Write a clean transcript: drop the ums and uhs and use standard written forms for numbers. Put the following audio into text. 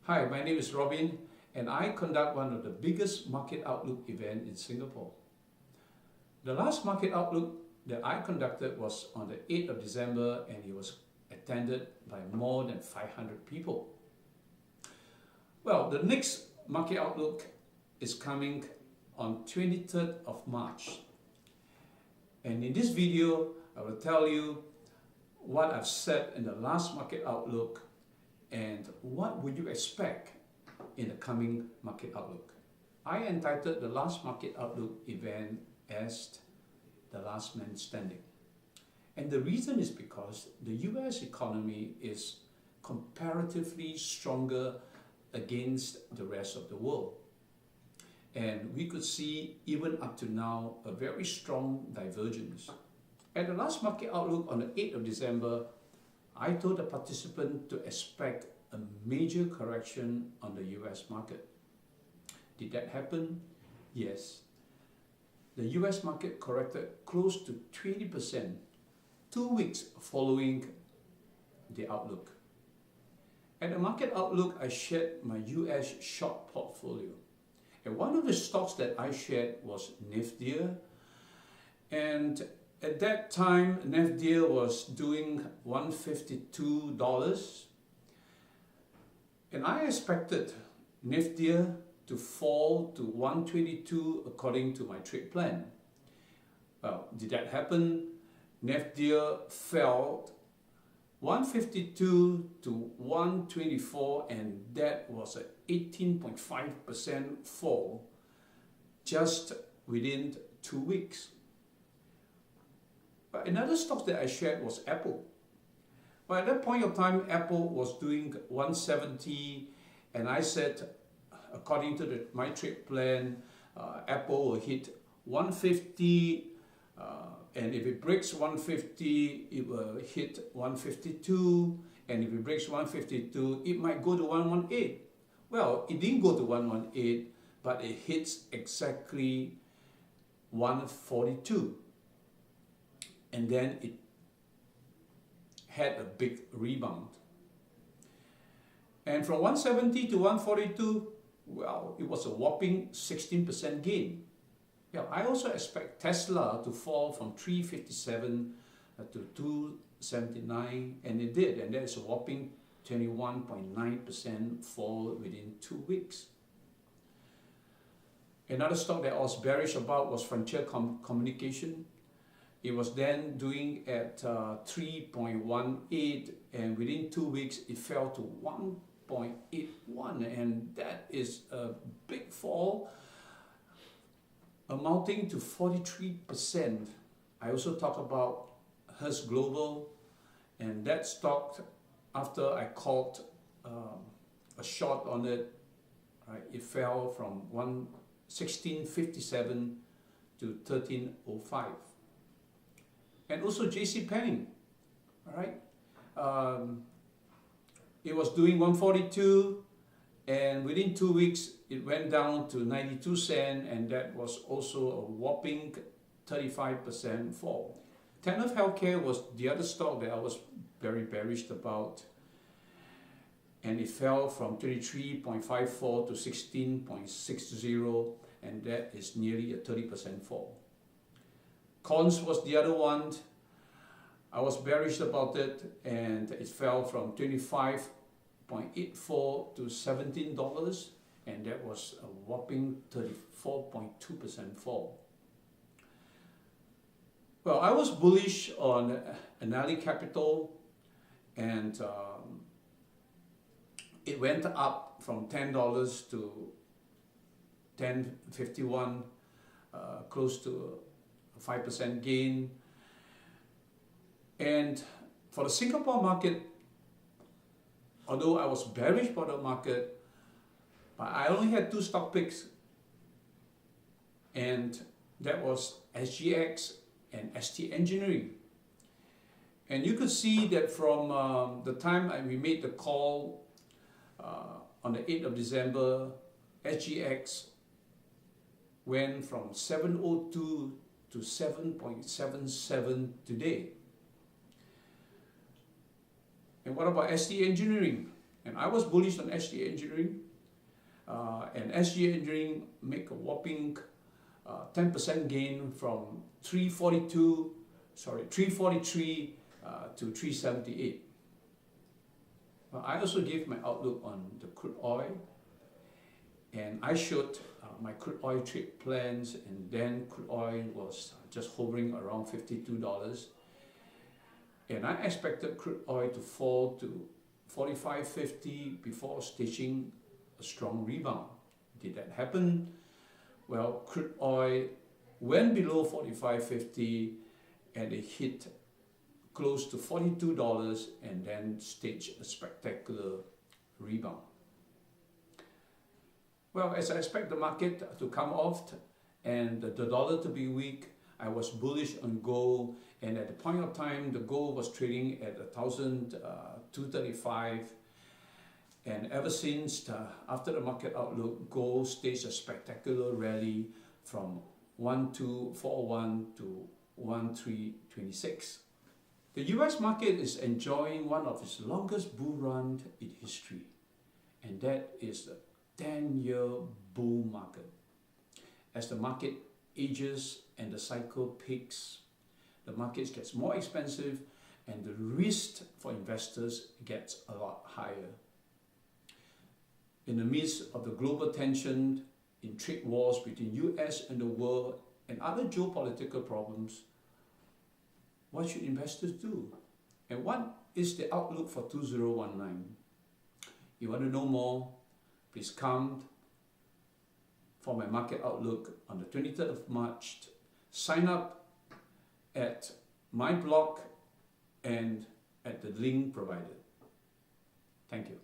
Hi, my name is Robin and I conduct one of the biggest market outlook events in Singapore. The last market outlook that I conducted was on the 8th of December and it was attended by more than 500 people. Well, the next market outlook is coming on 23rd of March. And in this video, I will tell you what I've said in the last market outlook and what would you expect in the coming market outlook. I entitled the last market outlook event as the last man standing. And the reason is because the US economy is comparatively stronger against the rest of the world. And we could see even up to now a very strong divergence. At the last market outlook on the 8th of December, I told the participant to expect a major correction on the US market. Did that happen? Yes. The US market corrected close to 20% 2 weeks following the outlook. At the market outlook, I shared my US short portfolio. And one of the stocks that I shared was Nvidia. And at that time, Nvidia was doing $152. And I expected Nvidia to fall to 122 according to my trade plan. Well, did that happen? Nvidia fell 152 to 124 and that was an 18.5% fall just within 2 weeks. But another stock that I shared was Apple. But at that point of time, Apple was doing 170 and I said, according to my trade plan, Apple will hit 150 and if it breaks 150, it will hit 152 and if it breaks 152, it might go to 118. Well, it didn't go to 118, but it hits exactly 142 and then it had a big rebound. And from 170 to 142, well, it was a whopping 16% gain. Yeah, I also expect Tesla to fall from 357 to 279 and it did, and there's a whopping 21.9% fall within 2 weeks. Another stock that I was bearish about was Frontier Communication. It was then doing at 3.18 and within 2 weeks it fell to 1.81 and that is a big fall amounting to 43%. I also talk about Hertz Global and that stock, after I called a short on it, right, it fell from 1657 to 1305. And also JCPenney, all right? It was doing 142 and within 2 weeks it went down to 92 cents and that was also a whopping 35% fall. Tenet Healthcare was the other stock that I was very bearish about and it fell from 23.54 to 16.60 and that is nearly a 30% fall. Cons was the other one. I was bearish about it and it fell from 25.84 to $17 and that was a whopping 34.2% fall. Well, I was bullish on Anali Capital and it went up from $10 to $10.51, close to a 5% gain. And for the Singapore market, although I was bearish for the market, but I only had 2 stock picks and that was SGX and ST Engineering. And you could see that from the time we made the call on the 8th of December, SGX went from 702 to 7.77 today. And what about ST Engineering? And I was bullish on SG Engineering, and SG Engineering make a whopping 10% gain from 343 to 378. I also gave my outlook on the crude oil, and I showed my crude oil trade plans, and then crude oil was just hovering around $52. And I expected crude oil to fall to 45.50 before staging a strong rebound. Did that happen? Well, crude oil went below 45.50 and it hit close to $42 and then staged a spectacular rebound. Well, as I expect the market to come off and the dollar to be weak, I was bullish on gold, and at the point of time, the gold was trading at 1,235, and ever since, after the market outlook, gold staged a spectacular rally from 1,241 to 1,326. The US market is enjoying one of its longest bull run in history, and that is the 10-year bull market. As the market ages and the cycle peaks, the market gets more expensive and the risk for investors gets a lot higher. In the midst of the global tension in trade wars between US and the world and other geopolitical problems, what should investors do? And what is the outlook for 2019? You want to know more? Please come for my market outlook on the 23rd of March. Sign up at my blog and at the link provided. Thank you.